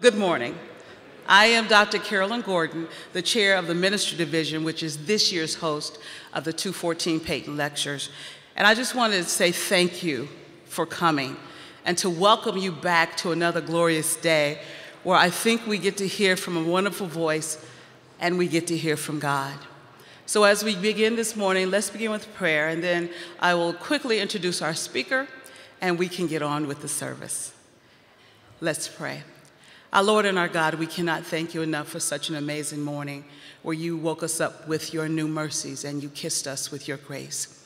Good morning. I am Dr. Carolyn Gordon, the chair of the Ministry Division, which is this year's host of the 214 Payton Lectures. And I just wanted to say thank you for coming and to welcome you back to another glorious day where I think we get to hear from a wonderful voice and we get to hear from God. So as we begin this morning, let's begin with prayer, and then I will quickly introduce our speaker and we can get on with the service. Let's pray. Our Lord and our God, we cannot thank you enough for such an amazing morning where you woke us up with your new mercies and you kissed us with your grace.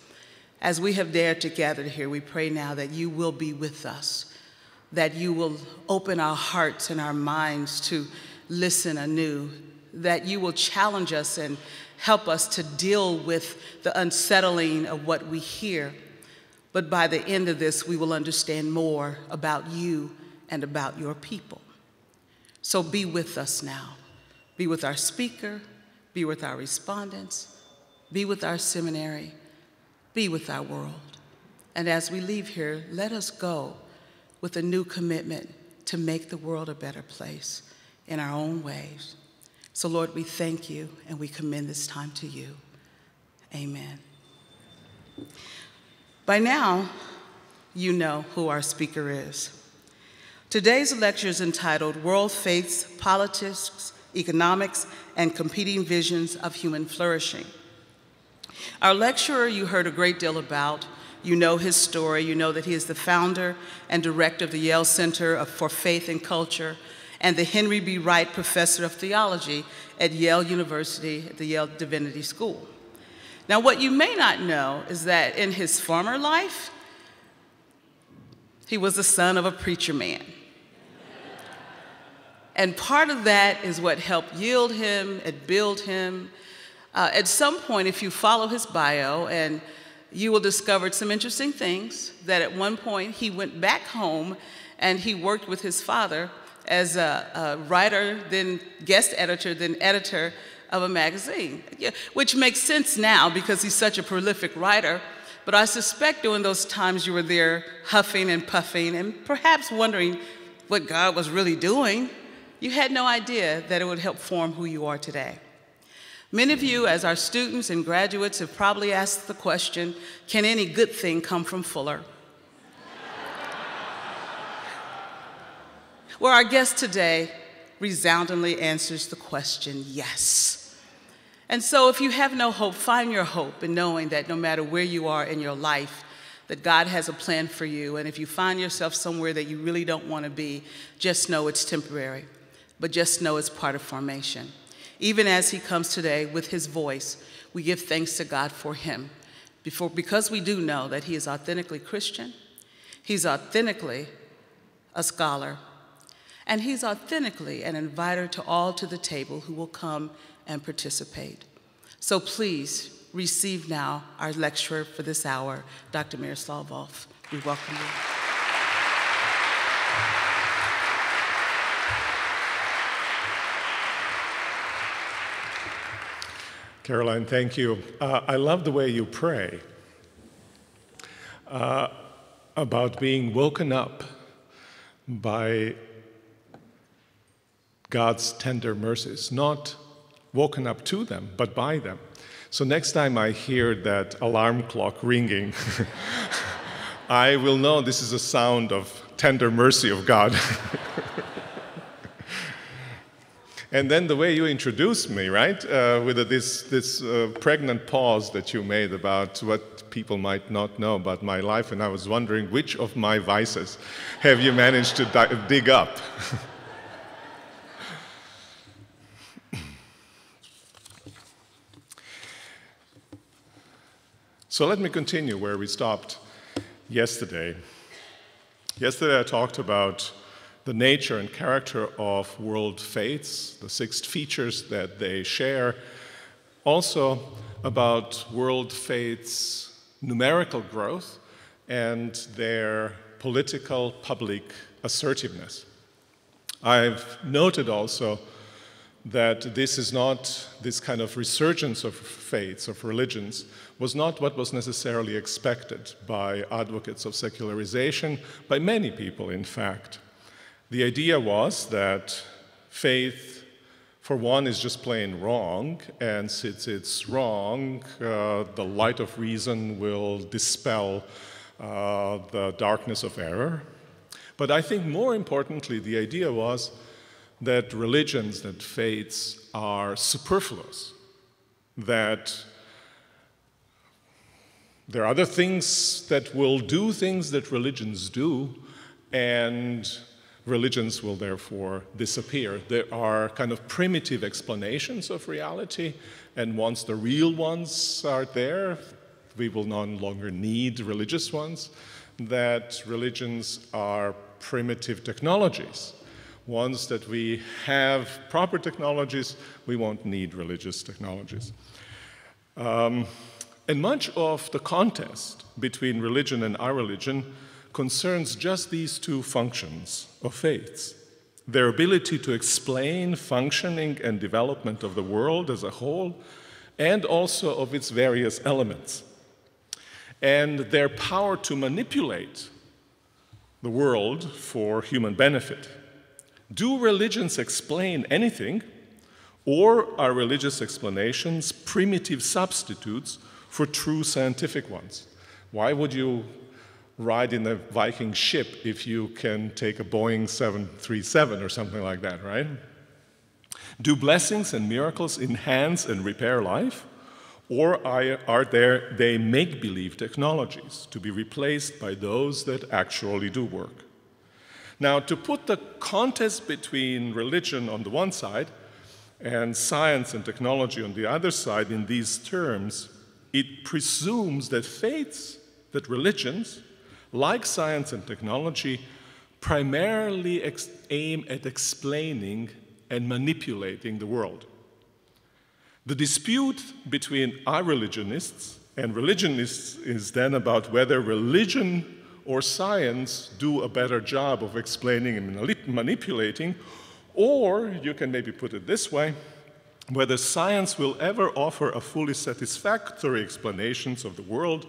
As we have dared to gather here, we pray now that you will be with us, that you will open our hearts and our minds to listen anew, that you will challenge us and help us to deal with the unsettling of what we hear. But by the end of this, we will understand more about you and about your people. So be with us now. Be with our speaker, be with our respondents, be with our seminary, be with our world. And as we leave here, let us go with a new commitment to make the world a better place in our own ways. So Lord, we thank you and we commend this time to you. Amen. By now, you know who our speaker is. Today's lecture is entitled World Faiths, Politics, Economics, and Competing Visions of Human Flourishing. Our lecturer you heard a great deal about. You know his story. You know that he is the founder and director of the Yale Center for Faith and Culture and the Henry B. Wright Professor of Theology at Yale University at the Yale Divinity School. Now, what you may not know is that in his former life, he was the son of a preacher man. And part of that is what helped yield him and build him. At some point, if you follow his bio, and you will discover some interesting things, that at one point he went back home and he worked with his father as a writer, then guest editor, then editor of a magazine, which makes sense now because he's such a prolific writer. But I suspect during those times you were there huffing and puffing and perhaps wondering what God was really doing. You had no idea that it would help form who you are today. Many of you, as our students and graduates, have probably asked the question, can any good thing come from Fuller? Well, our guest today resoundingly answers the question, yes. And so if you have no hope, find your hope in knowing that no matter where you are in your life, that God has a plan for you. And if you find yourself somewhere that you really don't want to be, just know it's temporary. But just know it's part of formation. Even as he comes today with his voice, we give thanks to God for him. Because we do know that he is authentically Christian, he's authentically a scholar, and he's authentically an inviter to all to the table who will come and participate. So please receive now our lecturer for this hour, Dr. Miroslav Volf. We welcome you. Caroline, thank you. I love the way you pray about being woken up by God's tender mercies, not woken up to them, but by them. So next time I hear that alarm clock ringing, I will know this is a sound of tender mercy of God. And then the way you introduced me, right, with this pregnant pause that you made about what people might not know about my life, and I was wondering which of my vices have you managed to dig up? So let me continue where we stopped yesterday. Yesterday I talked about the nature and character of world faiths, the 6 features that they share, also about world faiths' numerical growth and their political public assertiveness. I've noted also that this is not, this kind of resurgence of faiths, of religions, was not what was necessarily expected by advocates of secularization, by many people in fact. The idea was that faith, for one, is just plain wrong, and since it's wrong, the light of reason will dispel the darkness of error. But I think more importantly, the idea was that religions, that faiths are superfluous, that there are other things that will do things that religions do, and religions will therefore disappear. There are kind of primitive explanations of reality, and once the real ones are there, we will no longer need religious ones, that religions are primitive technologies. Once that we have proper technologies, we won't need religious technologies. And much of the contest between religion and our religion concerns just these two functions of faiths: their ability to explain functioning and development of the world as a whole, and also of its various elements, and their power to manipulate the world for human benefit. Do religions explain anything, or are religious explanations primitive substitutes for true scientific ones? Why would you ride in a Viking ship if you can take a Boeing 737 or something like that, right? Do blessings and miracles enhance and repair life? Or are they make-believe technologies to be replaced by those that actually do work? Now, to put the contest between religion on the one side and science and technology on the other side in these terms, it presumes that faiths, that religions, like science and technology, primarily aim at explaining and manipulating the world. The dispute between our religionists and religionists is then about whether religion or science do a better job of explaining and manipulating, or you can maybe put it this way, whether science will ever offer a fully satisfactory explanations of the world,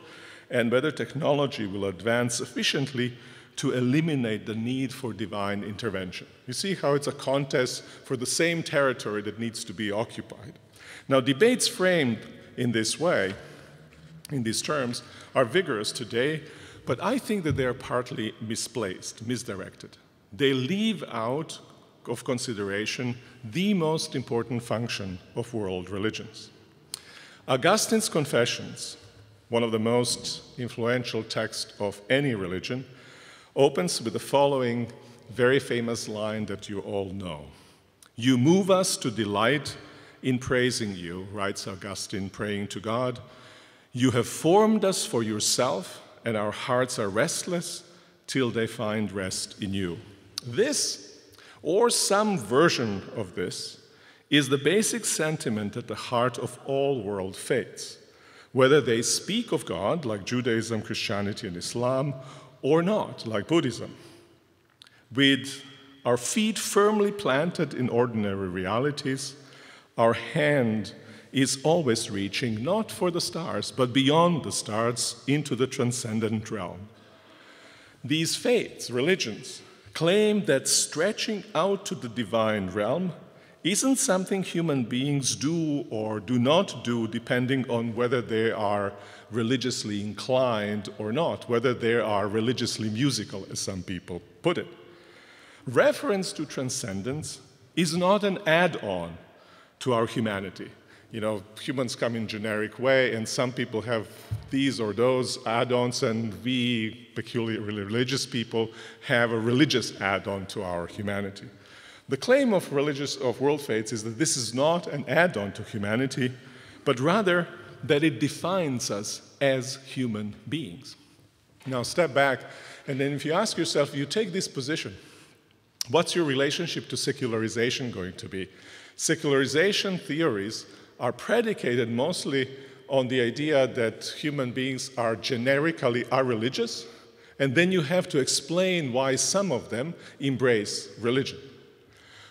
and whether technology will advance sufficiently to eliminate the need for divine intervention. You see how it's a contest for the same territory that needs to be occupied. Now, debates framed in this way, in these terms, are vigorous today, but I think that they are partly misplaced, misdirected. They leave out of consideration the most important function of world religions. Augustine's Confessions, one of the most influential texts of any religion, opens with the following very famous line that you all know. "You move us to delight in praising you," writes Augustine, praying to God. "You have formed us for yourself, and our hearts are restless till they find rest in you." This, or some version of this, is the basic sentiment at the heart of all world faiths, whether they speak of God, like Judaism, Christianity, and Islam, or not, like Buddhism. With our feet firmly planted in ordinary realities, our hand is always reaching not for the stars, but beyond the stars into the transcendent realm. These faiths, religions, claim that stretching out to the divine realm isn't something human beings do or do not do depending on whether they are religiously inclined or not, whether they are religiously musical, as some people put it. Reference to transcendence is not an add-on to our humanity. You know, humans come in generic way, and some people have these or those add-ons, and we, peculiarly religious people, have a religious add-on to our humanity. The claim of world faiths is that this is not an add-on to humanity, but rather that it defines us as human beings. Now, step back, and then if you ask yourself, if you take this position, what's your relationship to secularization going to be? Secularization theories are predicated mostly on the idea that human beings are generically irreligious, and then you have to explain why some of them embrace religion.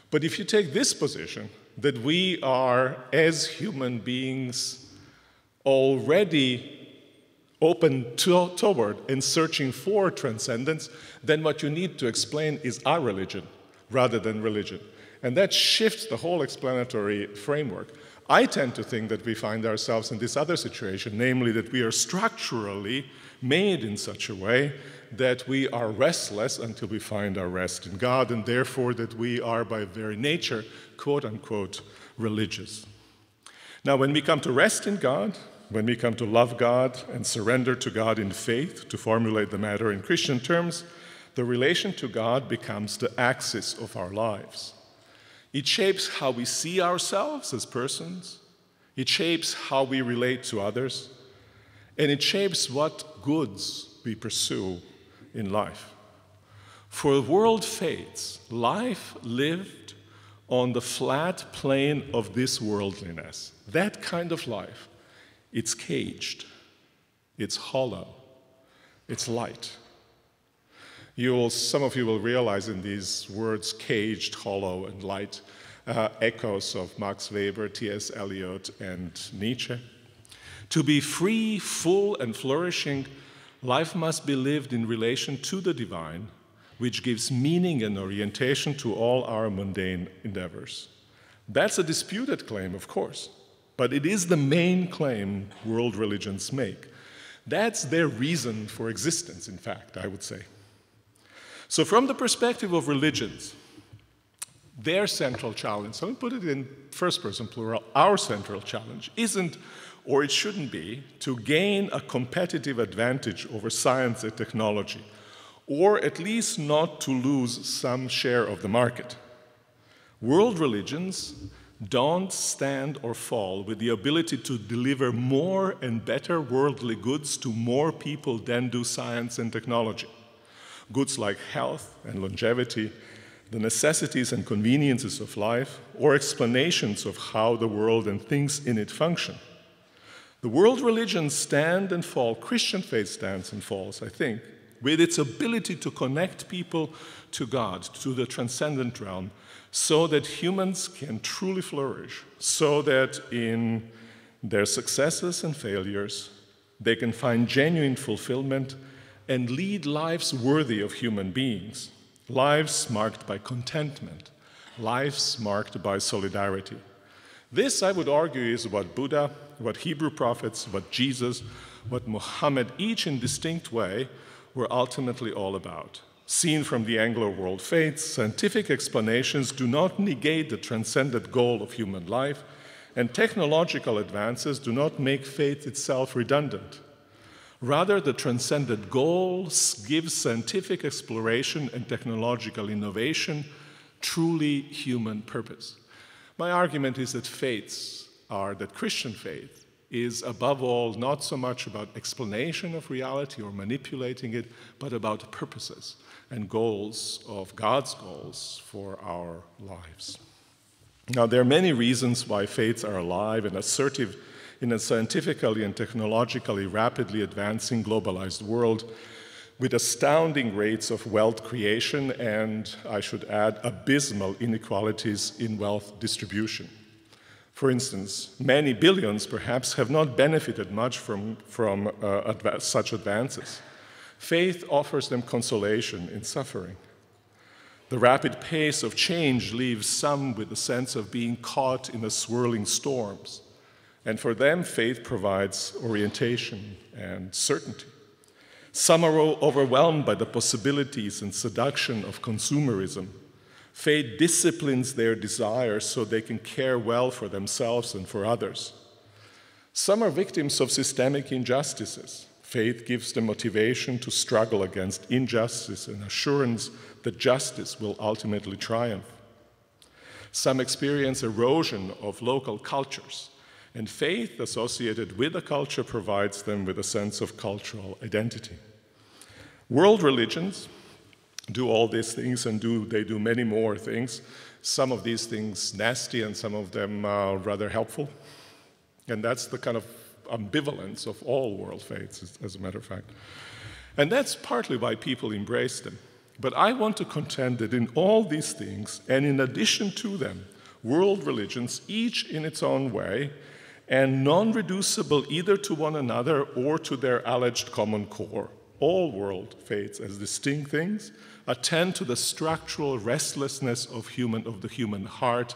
But if you take this position, that we are, as human beings, already open toward and searching for transcendence, then what you need to explain is our religion, rather than religion. And that shifts the whole explanatory framework. I tend to think that we find ourselves in this other situation, namely that we are structurally made in such a way that we are restless until we find our rest in God, and therefore that we are by very nature, quote unquote, religious. Now, when we come to rest in God, when we come to love God and surrender to God in faith, to formulate the matter in Christian terms, the relation to God becomes the axis of our lives. It shapes how we see ourselves as persons, it shapes how we relate to others, and it shapes what goods we pursue in life. For world faiths, life lived on the flat plane of this worldliness, that kind of life, it's caged, it's hollow, it's light. Some of you will realize in these words, caged, hollow, and light, echoes of Max Weber, T.S. Eliot, and Nietzsche. To be free, full, and flourishing, life must be lived in relation to the divine, which gives meaning and orientation to all our mundane endeavors. That's a disputed claim, of course, but it is the main claim world religions make. That's their reason for existence, in fact, I would say. So from the perspective of religions, their central challenge, so let me put it in first-person plural, our central challenge isn't, or it shouldn't be, to gain a competitive advantage over science and technology, or at least not to lose some share of the market. World religions don't stand or fall with the ability to deliver more and better worldly goods to more people than do science and technology. Goods like health and longevity, the necessities and conveniences of life, or explanations of how the world and things in it function. The world religions stand and fall, Christian faith stands and falls, I think, with its ability to connect people to God, to the transcendent realm, so that humans can truly flourish, so that in their successes and failures, they can find genuine fulfillment and lead lives worthy of human beings, lives marked by contentment, lives marked by solidarity. This, I would argue, is what Buddha, what Hebrew prophets, what Jesus, what Muhammad, each in distinct way, were ultimately all about. Seen from the Anglo world faiths, scientific explanations do not negate the transcendent goal of human life, and technological advances do not make faith itself redundant. Rather, the transcendent goal gives scientific exploration and technological innovation truly human purpose. My argument is that Christian faith is above all not so much about explanation of reality or manipulating it, but about purposes and goals of God's goals for our lives. Now, there are many reasons why faiths are alive and assertive in a scientifically and technologically rapidly advancing globalized world with astounding rates of wealth creation and, I should add, abysmal inequalities in wealth distribution. For instance, many billions perhaps have not benefited much from such advances. Faith offers them consolation in suffering. The rapid pace of change leaves some with a sense of being caught in the swirling storms. And for them, faith provides orientation and certainty. Some are overwhelmed by the possibilities and seduction of consumerism. Faith disciplines their desires so they can care well for themselves and for others. Some are victims of systemic injustices. Faith gives them motivation to struggle against injustice and assurance that justice will ultimately triumph. Some experience erosion of local cultures, and faith associated with a culture provides them with a sense of cultural identity. World religions do all these things, and they do many more things. Some of these things nasty and some of them rather helpful. And that's the kind of ambivalence of all world faiths, as a matter of fact. And that's partly why people embrace them. But I want to contend that in all these things, and in addition to them, world religions, each in its own way, and non-reducible either to one another or to their alleged common core, all world faiths as distinct things, attend to the structural restlessness of the human heart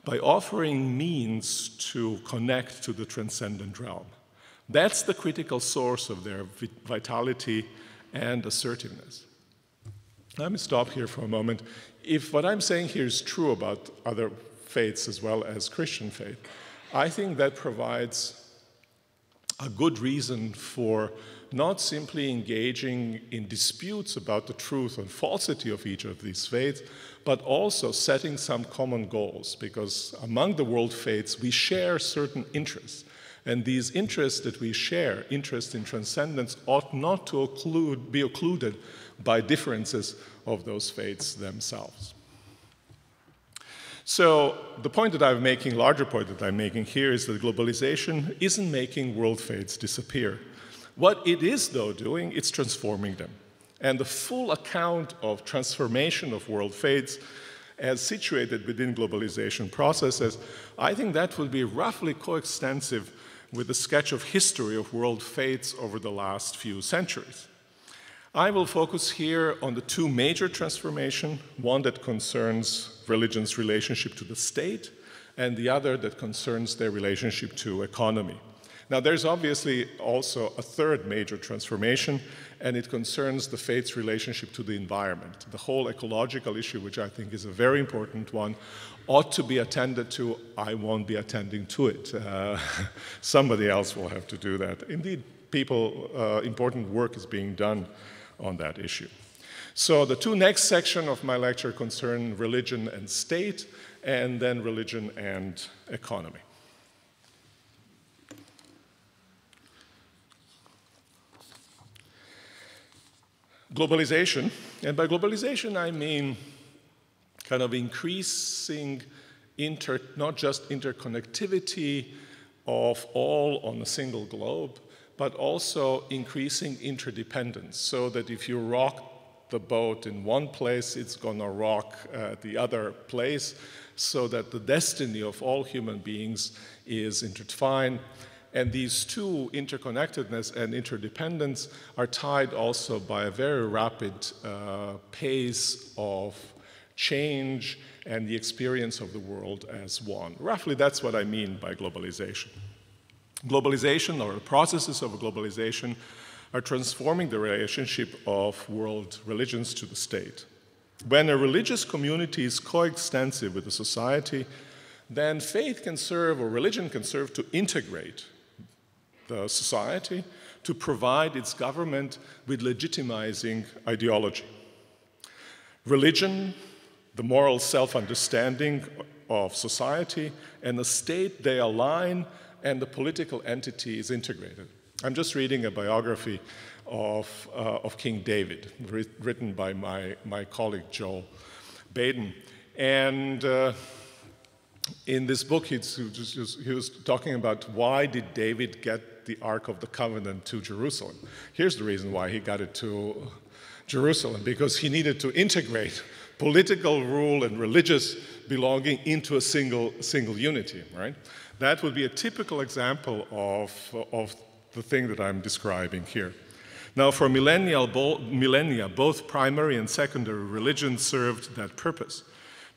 by offering means to connect to the transcendent realm. That's the critical source of their vitality and assertiveness. Let me stop here for a moment. If what I'm saying here is true about other faiths as well as Christian faith, I think that provides a good reason for not simply engaging in disputes about the truth and falsity of each of these faiths, but also setting some common goals, because among the world faiths we share certain interests. And these interests that we share, interest in transcendence, ought not to be occluded by differences of those faiths themselves. So the point that I'm making, larger point that I'm making here, is that globalization isn't making world faiths disappear. What it is, though, doing, it's transforming them. And the full account of transformation of world faiths as situated within globalization processes, I think that will be roughly coextensive with the sketch of history of world faiths over the last few centuries. I will focus here on the two major transformations, one that concerns religion's relationship to the state, and the other that concerns their relationship to economy. Now, there's obviously also a third major transformation, and it concerns the faith's relationship to the environment. The whole ecological issue, which I think is a very important one, ought to be attended to. I won't be attending to it. Somebody else will have to do that. Indeed, important work is being done on that issue. So the two next sections of my lecture concern religion and state, and then religion and economy. Globalization, and by globalization I mean kind of increasing not just interconnectivity of all on a single globe, but also increasing interdependence, so that if you rock the boat in one place, it's going to rock the other place, so that the destiny of all human beings is intertwined. And these two, interconnectedness and interdependence, are tied also by a very rapid pace of change and the experience of the world as one. Roughly, that's what I mean by globalization. Globalization, or the processes of globalization, are transforming the relationship of world religions to the state. When a religious community is coextensive with a society, then faith can serve, or religion can serve, to integrate the society, to provide its government with legitimizing ideology. Religion, the moral self-understanding of society, and the state, they align, and the political entity is integrated. I'm just reading a biography of King David, written by my colleague Joel Baden. And in this book, he was talking about why did David get the Ark of the Covenant to Jerusalem. Here's the reason why he got it to Jerusalem, because he needed to integrate political rule and religious belonging into a single unity, right? That would be a typical example of the thing that I'm describing here. Now, for millennia, both primary and secondary religions served that purpose.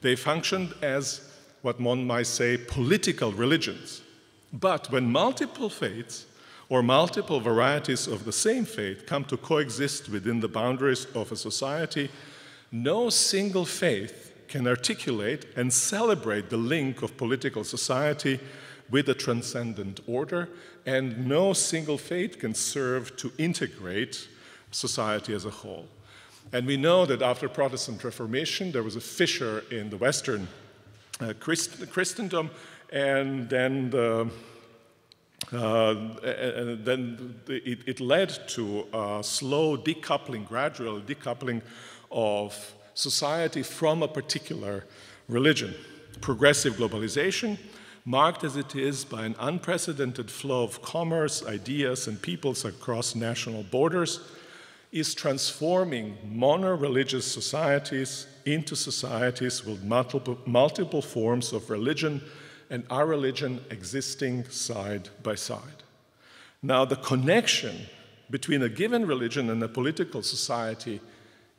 They functioned as what one might say political religions. But when multiple faiths or multiple varieties of the same faith come to coexist within the boundaries of a society, no single faith can articulate and celebrate the link of political society with a transcendent order, and no single faith can serve to integrate society as a whole. And we know that after Protestant Reformation, there was a fissure in the Western Christendom, and then it led to a slow decoupling, gradual decoupling of society from a particular religion. Progressive globalization, marked as it is by an unprecedented flow of commerce, ideas, and peoples across national borders, is transforming mono-religious societies into societies with multiple forms of religion, and our religion existing side by side. Now, the connection between a given religion and a political society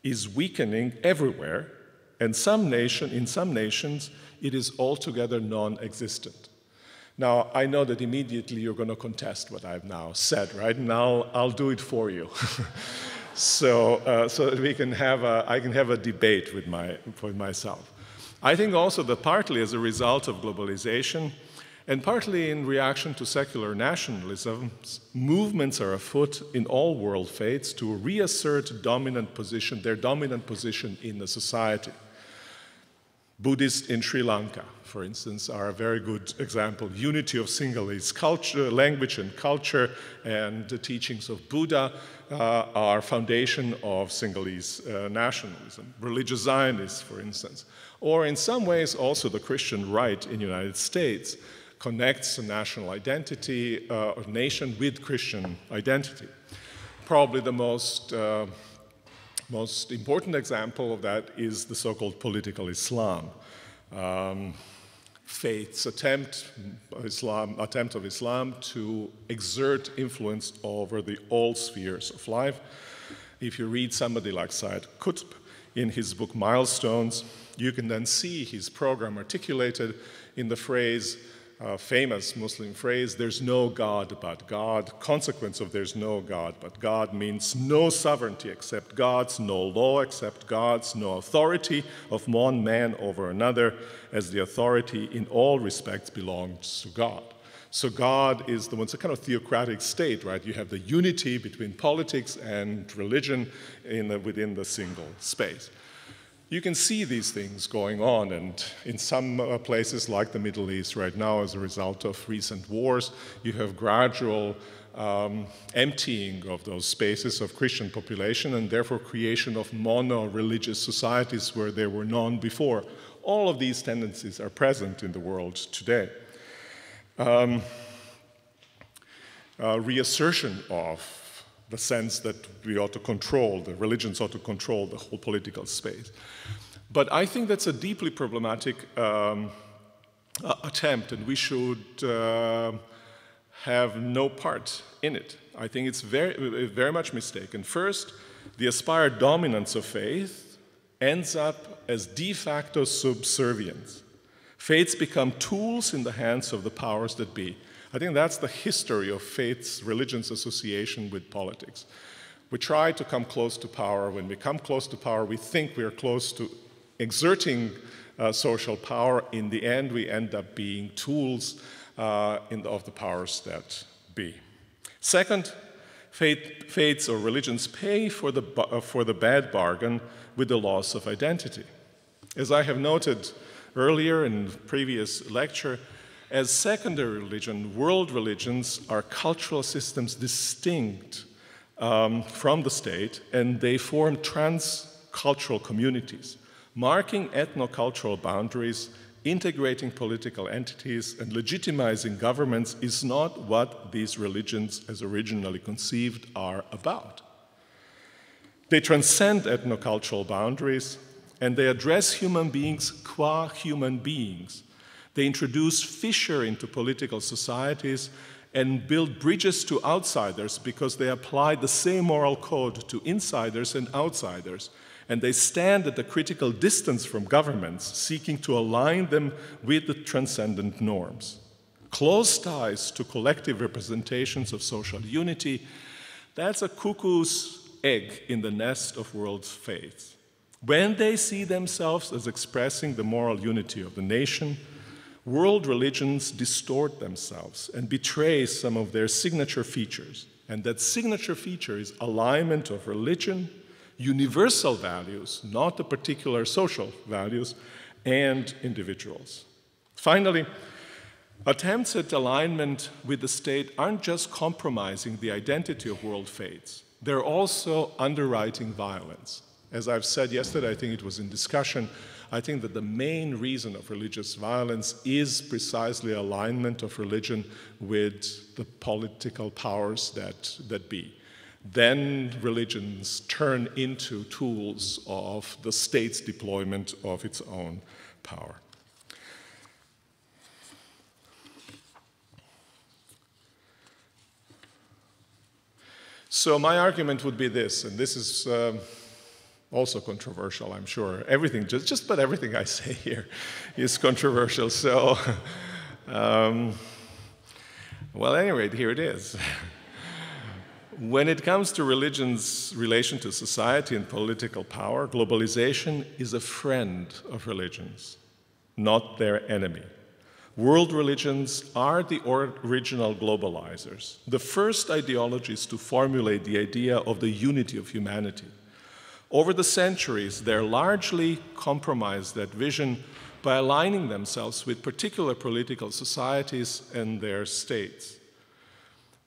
is weakening everywhere, and in some nations, it is altogether non-existent. Now, I know that immediately you're going to contest what I've now said, right? And I'll do it for you. so that I can have a debate with myself. I think also that partly as a result of globalization, and partly in reaction to secular nationalism, movements are afoot in all world faiths to reassert their dominant position in the society. Buddhists in Sri Lanka, for instance, are a very good example. Unity of Sinhalese culture, language and culture, and the teachings of Buddha are foundation of Sinhalese nationalism. Religious Zionists, for instance. Or in some ways also the Christian right in the United States connects a national identity of nation with Christian identity. Probably the most important example of that is the so-called political Islam. Faith's attempt of Islam to exert influence over all spheres of life. If you read somebody like Sayyid Qutb in his book Milestones, you can then see his program articulated in the phrase, famous Muslim phrase, there's no God but God. Consequence of there's no God but God means no sovereignty except God's, no law except God's, no authority of one man over another, as the authority in all respects belongs to God. So God is it's a kind of theocratic state, right? You have the unity between politics and religion within the single space. You can see these things going on, and in some places like the Middle East right now, as a result of recent wars, you have gradual emptying of those spaces of Christian population, and therefore creation of mono-religious societies where there were none before. All of these tendencies are present in the world today. Reassertion of the sense that we ought to control, the religions ought to control the whole political space. But I think that's a deeply problematic attempt, and we should have no part in it. I think it's very much mistaken. First, the aspired dominance of faith ends up as de facto subservience. Faiths become tools in the hands of the powers that be. I think that's the history of faith's religion's association with politics. We try to come close to power. When we come close to power, we think we are close to exerting social power. In the end, we end up being tools of the powers that be. Second, faiths or religions pay for the bad bargain with the loss of identity. As I have noted earlier in the previous lecture, as secondary religion, world religions are cultural systems distinct from the state, and they form transcultural communities, marking ethno-cultural boundaries, integrating political entities, and legitimizing governments is not what these religions, as originally conceived, are about. They transcend ethno-cultural boundaries, and they address human beings qua human beings. They introduce fissure into political societies and build bridges to outsiders because they apply the same moral code to insiders and outsiders. And they stand at a critical distance from governments, seeking to align them with the transcendent norms. Close ties to collective representations of social unity, that's a cuckoo's egg in the nest of world faiths. When they see themselves as expressing the moral unity of the nation, world religions distort themselves and betray some of their signature features. And that signature feature is alignment of religion, universal values, not the particular social values, and individuals. Finally, attempts at alignment with the state aren't just compromising the identity of world faiths, they're also underwriting violence. As I've said yesterday, I think it was in discussion, I think that the main reason of religious violence is precisely alignment of religion with the political powers that be. Then religions turn into tools of the state's deployment of its own power. So my argument would be this, and this is also controversial, I'm sure. Everything, just about everything I say here is controversial. So, well, at any rate, here it is. When it comes to religion's relation to society and political power, globalization is a friend of religions, not their enemy. World religions are the original globalizers, the first ideologies to formulate the idea of the unity of humanity. Over the centuries, they largely compromised that vision by aligning themselves with particular political societies and their states.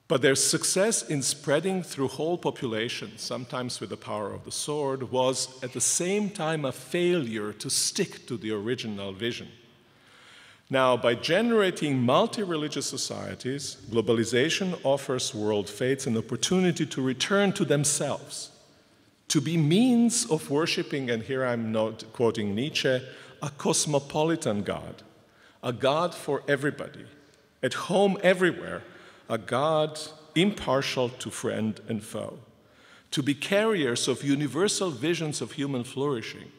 But their success in spreading through whole populations, sometimes with the power of the sword, was at the same time a failure to stick to the original vision. Now, by generating multi-religious societies, globalization offers world faiths an opportunity to return to themselves, to be means of worshiping, and here I'm not quoting Nietzsche, a cosmopolitan God, a God for everybody, at home everywhere, a God impartial to friend and foe, to be carriers of universal visions of human flourishing,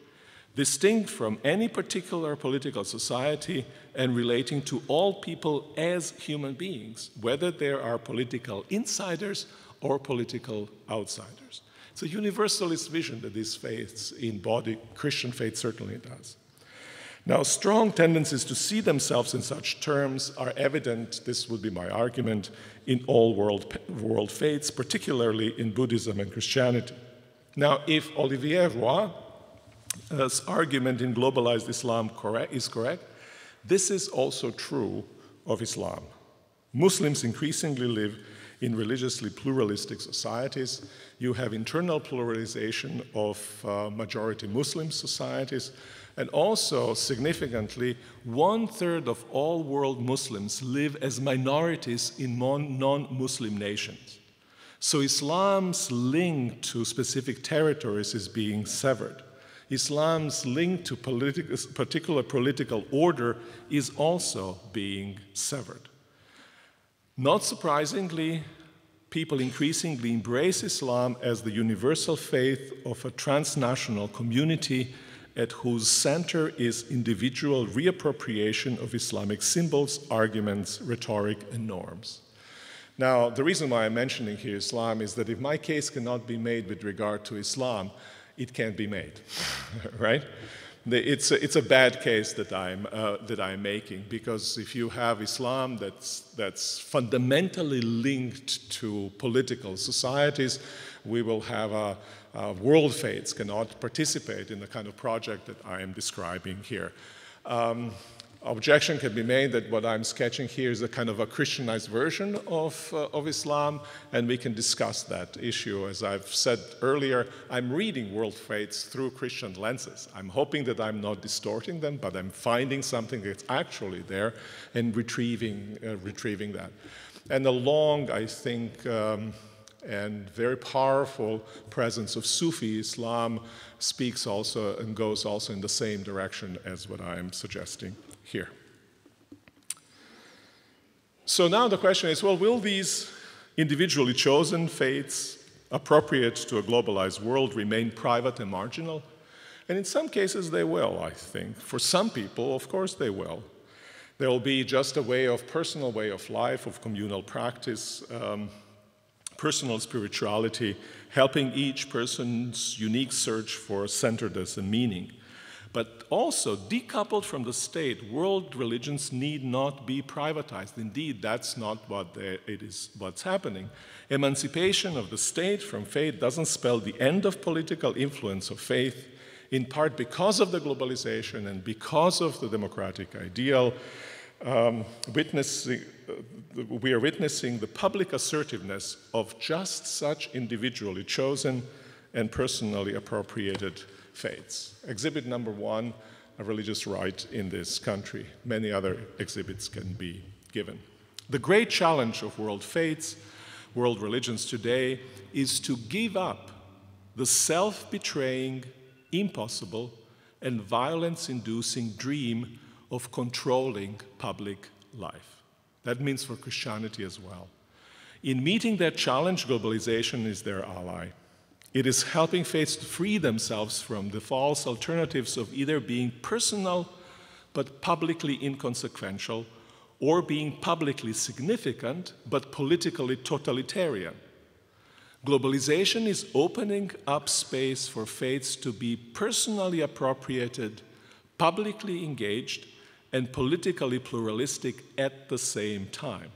distinct from any particular political society and relating to all people as human beings, whether they are political insiders or political outsiders. It's a universalist vision that these faiths embody. Christian faith certainly does. Now, strong tendencies to see themselves in such terms are evident, this would be my argument, in all world faiths, particularly in Buddhism and Christianity. Now, if Olivier Roy's argument in Globalized Islam is correct, this is also true of Islam. Muslims increasingly live in religiously pluralistic societies. You have internal pluralization of majority Muslim societies, and also, significantly, 1/3 of all world Muslims live as minorities in non-Muslim nations. So Islam's link to specific territories is being severed. Islam's link to particular political order is also being severed. Not surprisingly, people increasingly embrace Islam as the universal faith of a transnational community at whose center is individual reappropriation of Islamic symbols, arguments, rhetoric, and norms. Now, the reason why I'm mentioning here Islam is that if my case cannot be made with regard to Islam, it can't be made, right? It's a bad case that I'm making, because if you have Islam that's fundamentally linked to political societies, we will have world faiths cannot participate in the kind of project that I am describing here. Objection can be made that what I'm sketching here is a kind of a Christianized version of Islam, and we can discuss that issue. As I've said earlier, I'm reading world faiths through Christian lenses. I'm hoping that I'm not distorting them, but I'm finding something that's actually there and retrieving that. And the long, I think, and very powerful presence of Sufi Islam speaks also and goes also in the same direction as what I am suggesting here. So now the question is, well, will these individually chosen faiths appropriate to a globalized world remain private and marginal? And in some cases they will, I think. For some people, of course they will. There will be just a personal way of life, of communal practice, personal spirituality, helping each person's unique search for centeredness and meaning. But also, decoupled from the state, world religions need not be privatized. Indeed, that's not what's happening. Emancipation of the state from faith doesn't spell the end of political influence of faith, in part because of the globalization and because of the democratic ideal. We are witnessing the public assertiveness of just such individually chosen and personally appropriated faiths. Exhibit number 1, a religious right in this country. Many other exhibits can be given. The great challenge of world faiths, world religions today, is to give up the self-betraying, impossible, and violence-inducing dream of controlling public life. That means for Christianity as well. In meeting that challenge, globalization is their ally. It is helping faiths to free themselves from the false alternatives of either being personal but publicly inconsequential, or being publicly significant but politically totalitarian. Globalization is opening up space for faiths to be personally appropriated, publicly engaged, and politically pluralistic at the same time.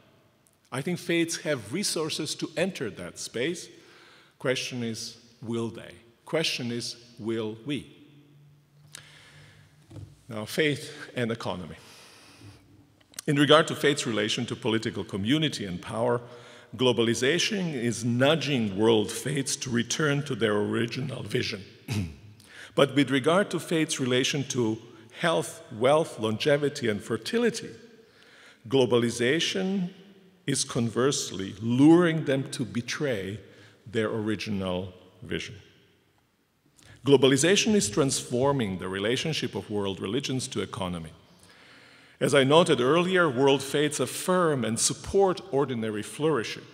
I think faiths have resources to enter that space. Question is, will they? Question is, will we? Now, faith and economy. In regard to faith's relation to political community and power, globalization is nudging world faiths to return to their original vision. But with regard to faith's relation to health, wealth, longevity, and fertility, globalization is conversely luring them to betray their original vision. Globalization is transforming the relationship of world religions to economy. As I noted earlier, world faiths affirm and support ordinary flourishing.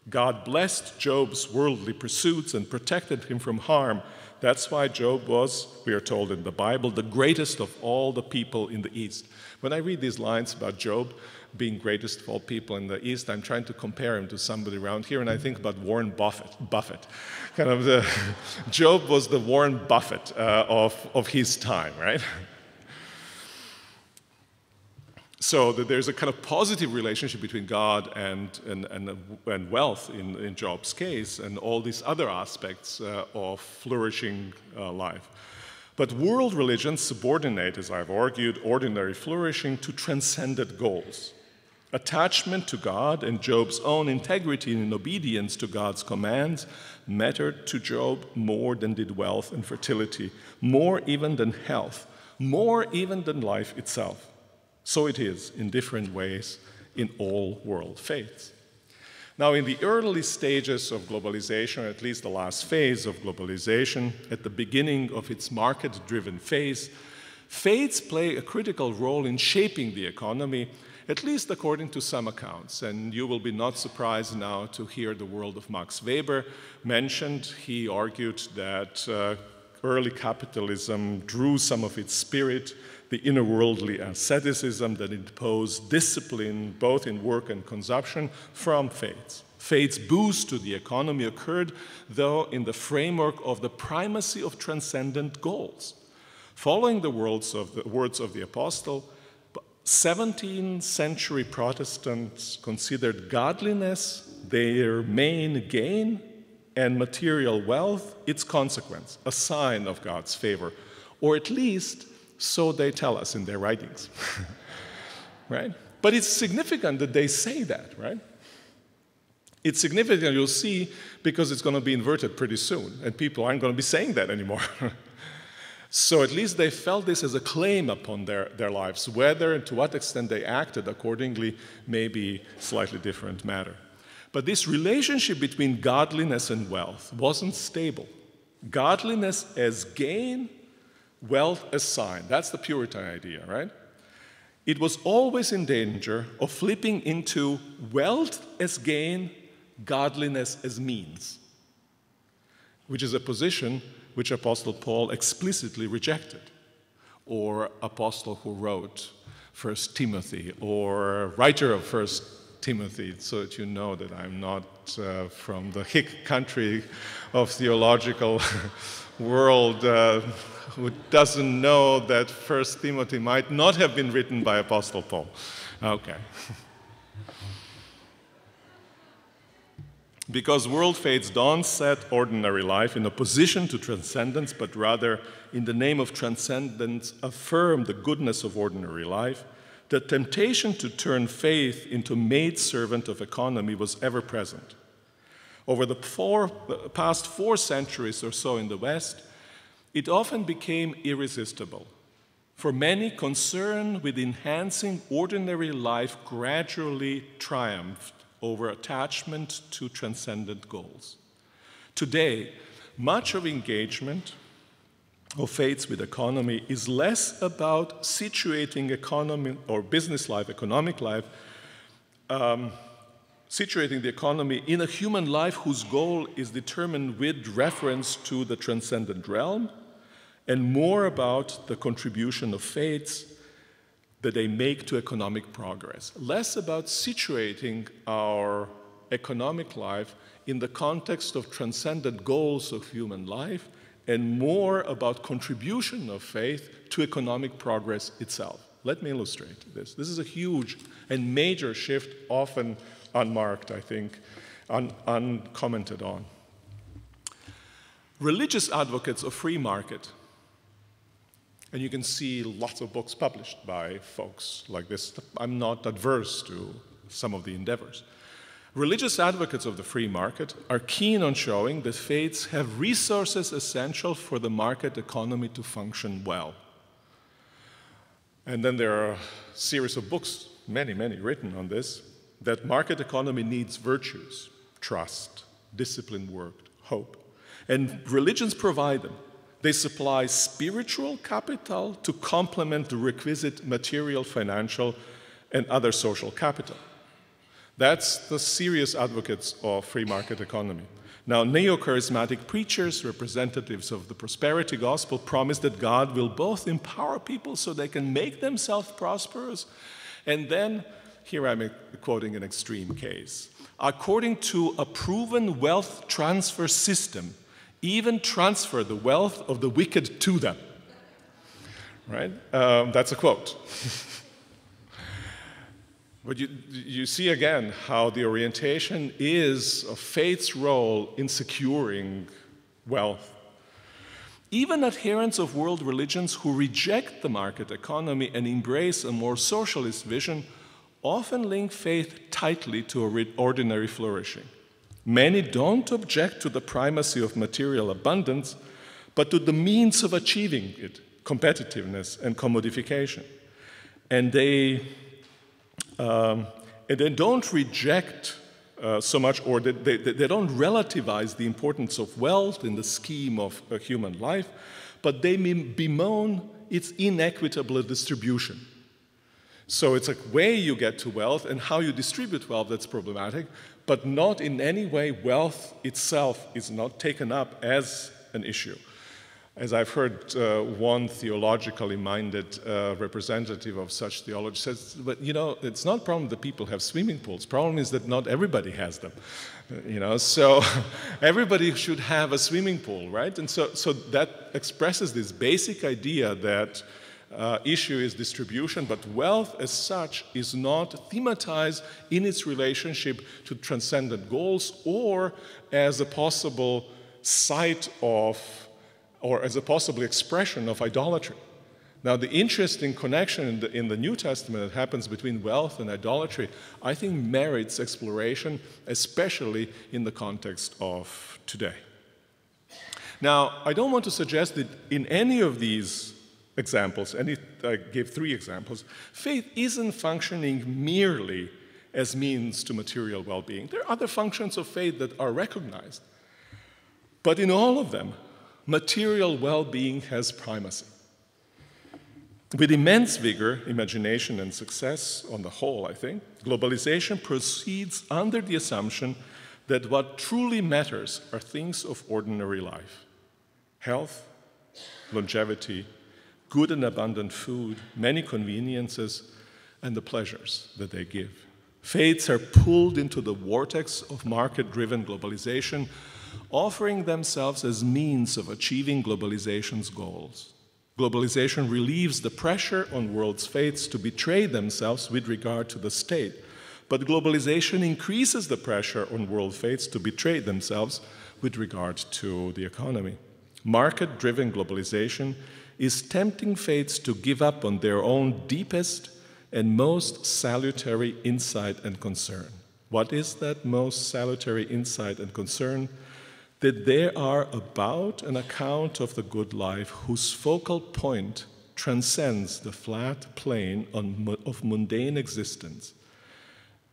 God blessed Job's worldly pursuits and protected him from harm. That's why Job was, we are told in the Bible, the greatest of all the people in the East. When I read these lines about Job being greatest of all people in the East, I'm trying to compare him to somebody around here, and I think about Warren Buffett. Kind of Job was the Warren Buffett of his time, right? So that there's a kind of positive relationship between God and wealth in Job's case, and all these other aspects of flourishing life. But world religions subordinate, as I've argued, ordinary flourishing to transcendent goals. Attachment to God and Job's own integrity and obedience to God's commands mattered to Job more than did wealth and fertility, more even than health, more even than life itself. So it is in different ways in all world faiths. Now, in the early stages of globalization, or at least the last phase of globalization, at the beginning of its market-driven phase, faiths play a critical role in shaping the economy, at least according to some accounts. And you will be not surprised now to hear the world of Max Weber mentioned. He argued that early capitalism drew some of its spirit, the inner worldly asceticism that imposed discipline both in work and consumption, from faiths. Faith's boost to the economy occurred, though, in the framework of the primacy of transcendent goals. Following the words of the apostle, 17th century Protestants considered godliness their main gain and material wealth its consequence, a sign of God's favor, or at least so they tell us in their writings, right? But it's significant that they say that, right? It's significant, you'll see, because it's going to be inverted pretty soon, and people aren't going to be saying that anymore. So at least they felt this as a claim upon their lives. Whether and to what extent they acted accordingly may be a slightly different matter. But this relationship between godliness and wealth wasn't stable. Godliness as gain, wealth as sign. That's the Puritan idea, right? It was always in danger of flipping into wealth as gain, godliness as means, which is a position which Apostle Paul explicitly rejected, or apostle who wrote 1 Timothy, or writer of 1 Timothy, so that you know that I'm not from the hick country of theological world who doesn't know that 1 Timothy might not have been written by Apostle Paul. Okay. Because world faiths don't set ordinary life in opposition to transcendence, but rather, in the name of transcendence, affirm the goodness of ordinary life, the temptation to turn faith into maidservant of economy was ever present. Over the past 4 centuries or so in the West, it often became irresistible. For many, concern with enhancing ordinary life gradually triumphed over attachment to transcendent goals. Today, much of engagement of faiths with economy is less about situating economy or business life, economic life, situating the economy in a human life whose goal is determined with reference to the transcendent realm, and more about the contribution of faiths that they make to economic progress. Less about situating our economic life in the context of transcendent goals of human life, and more about contribution of faith to economic progress itself. Let me illustrate this. This is a huge and major shift, often unmarked, I think, uncommented on. Religious advocates of free market, and you can see lots of books published by folks like this. I'm not adverse to some of the endeavors. Religious advocates of the free market are keen on showing that faiths have resources essential for the market economy to function well. And then there are a series of books, many, written on this, that market economy needs virtues, trust, disciplined work, hope. And religions provide them. They supply spiritual capital to complement the requisite material, financial, and other social capital. That's the serious advocates of free market economy. Now, neo-charismatic preachers, representatives of the prosperity gospel, promise that God will both empower people so they can make themselves prosperous, and then, here I'm quoting an extreme case, according to a proven wealth transfer system, even transfer the wealth of the wicked to them. Right? That's a quote. But you see again how the orientation is of faith's role in securing wealth. Even adherents of world religions who reject the market economy and embrace a more socialist vision often link faith tightly to ordinary flourishing. Many don't object to the primacy of material abundance, but to the means of achieving it, competitiveness and commodification. And they don't reject so much, or they don't relativize the importance of wealth in the scheme of a human life, but they bemoan its inequitable distribution. So it's a way you get to wealth and how you distribute wealth that's problematic, but not in any way wealth itself is not taken up as an issue. As I've heard one theologically minded representative of such theology says, but you know, it's not a problem that people have swimming pools. The problem is that not everybody has them. So everybody should have a swimming pool, right? And so that expresses this basic idea that issue is distribution, but wealth as such is not thematized in its relationship to transcendent goals or as a possible site of or as a possible expression of idolatry. Now, the interesting connection in the New Testament that happens between wealth and idolatry, I think merits exploration, especially in the context of today. Now, I don't want to suggest that in any of these examples, I gave 3 examples, faith isn't functioning merely as means to material well-being. There are other functions of faith that are recognized. But in all of them, material well-being has primacy. With immense vigor, imagination, and success on the whole, I think, globalization proceeds under the assumption that what truly matters are things of ordinary life: health, longevity, good and abundant food, many conveniences, and the pleasures that they give. Faiths are pulled into the vortex of market-driven globalization, offering themselves as means of achieving globalization's goals. Globalization relieves the pressure on world's faiths to betray themselves with regard to the state, but globalization increases the pressure on world faiths to betray themselves with regard to the economy. Market-driven globalization is tempting faiths to give up on their own deepest and most salutary insight and concern. What is that most salutary insight and concern? That they are about an account of the good life whose focal point transcends the flat plane of mundane existence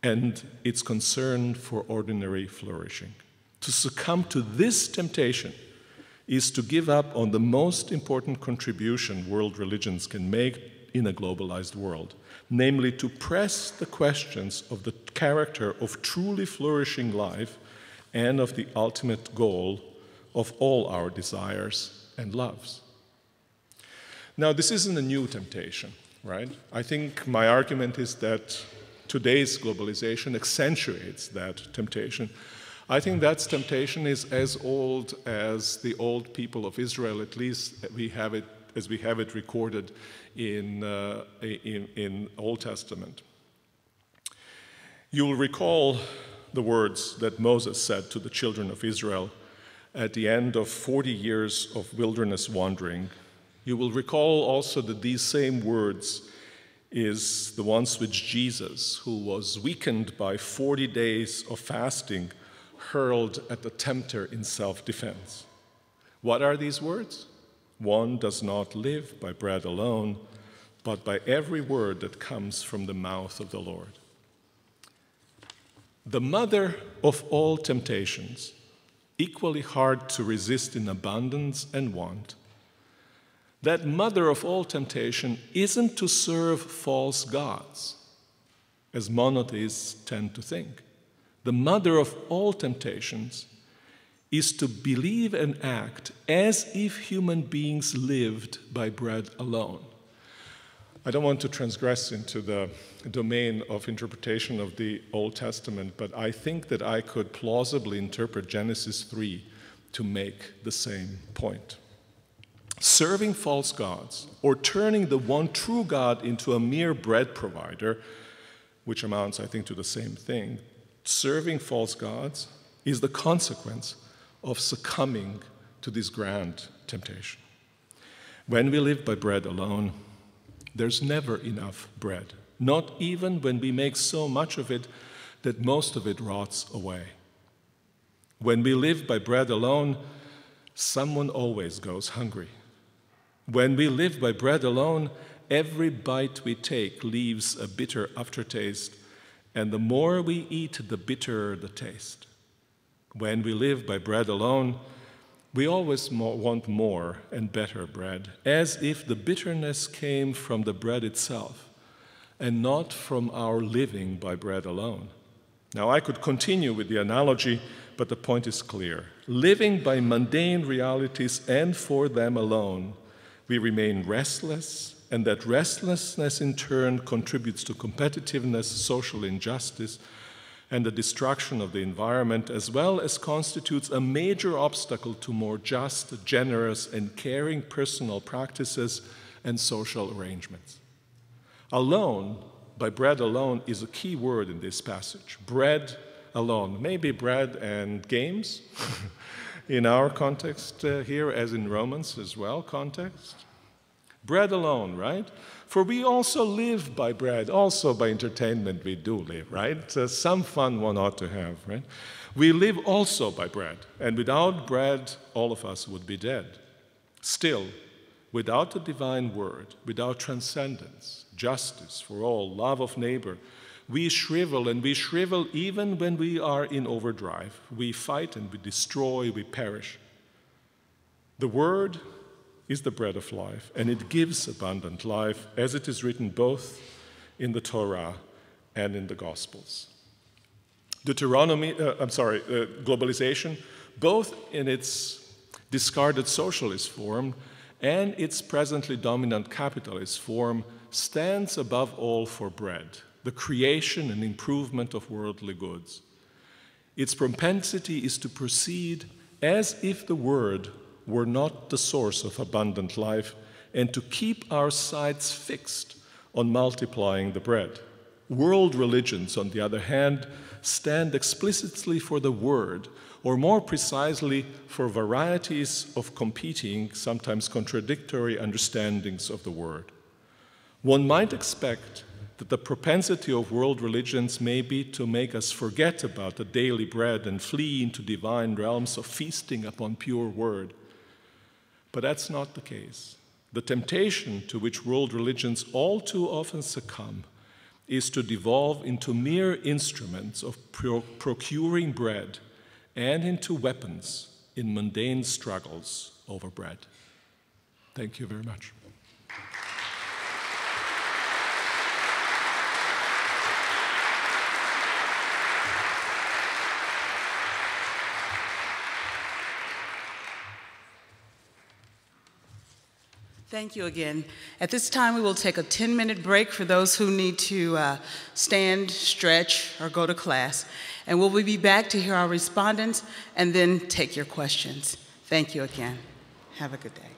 and its concern for ordinary flourishing. To succumb to this temptation is to give up on the most important contribution world religions can make in a globalized world, namely to press the questions of the character of truly flourishing life and of the ultimate goal of all our desires and loves. Now, this isn't a new temptation, right? I think my argument is that today's globalization accentuates that temptation. I think that temptation is as old as the old people of Israel, at least as we have it recorded in Old Testament. You will recall the words that Moses said to the children of Israel at the end of 40 years of wilderness wandering. You will recall also that these same words is the ones which Jesus, who was weakened by 40 days of fasting, hurled at the tempter in self-defense. What are these words? One does not live by bread alone, but by every word that comes from the mouth of the Lord. The mother of all temptations, equally hard to resist in abundance and want, that mother of all temptation isn't to serve false gods, as monotheists tend to think. The mother of all temptations is to believe and act as if human beings lived by bread alone. I don't want to transgress into the domain of interpretation of the Old Testament, but I think that I could plausibly interpret Genesis 3 to make the same point. Serving false gods, or turning the one true God into a mere bread provider, which amounts, I think, to the same thing, serving false gods is the consequence of succumbing to this grand temptation. When we live by bread alone, there's never enough bread, not even when we make so much of it that most of it rots away. When we live by bread alone, someone always goes hungry. When we live by bread alone, every bite we take leaves a bitter aftertaste, and the more we eat, the bitterer the taste. When we live by bread alone, we always want more and better bread, as if the bitterness came from the bread itself and not from our living by bread alone. Now, I could continue with the analogy, but the point is clear. Living by mundane realities and for them alone, we remain restless, and that restlessness in turn contributes to competitiveness, social injustice, and the destruction of the environment, as well as constitutes a major obstacle to more just, generous, and caring personal practices and social arrangements. Alone, by bread alone, is a key word in this passage. Bread alone. Maybe bread and games in our context here, as in Romans as well context. Bread alone, right? For we also live by bread, also by entertainment we do live, right? Some fun one ought to have, right? We live also by bread, and without bread, all of us would be dead. Still, without the divine word, without transcendence, justice for all, love of neighbor, we shrivel, and we shrivel even when we are in overdrive. We fight and we destroy, we perish. The word is the bread of life, and it gives abundant life, as it is written both in the Torah and in the Gospels. Globalization, both in its discarded socialist form and its presently dominant capitalist form, stands above all for bread, the creation and improvement of worldly goods. Its propensity is to proceed as if the word were not the source of abundant life, and to keep our sights fixed on multiplying the bread. World religions, on the other hand, stand explicitly for the word, or more precisely, for varieties of competing, sometimes contradictory understandings of the word. One might expect that the propensity of world religions may be to make us forget about the daily bread and flee into divine realms of feasting upon pure word. But that's not the case. The temptation to which world religions all too often succumb is to devolve into mere instruments of procuring bread and into weapons in mundane struggles over bread. Thank you very much. Thank you again. At this time, we will take a 10-minute break for those who need to stand, stretch, or go to class. And we'll be back to hear our respondents and then take your questions. Thank you again. Have a good day.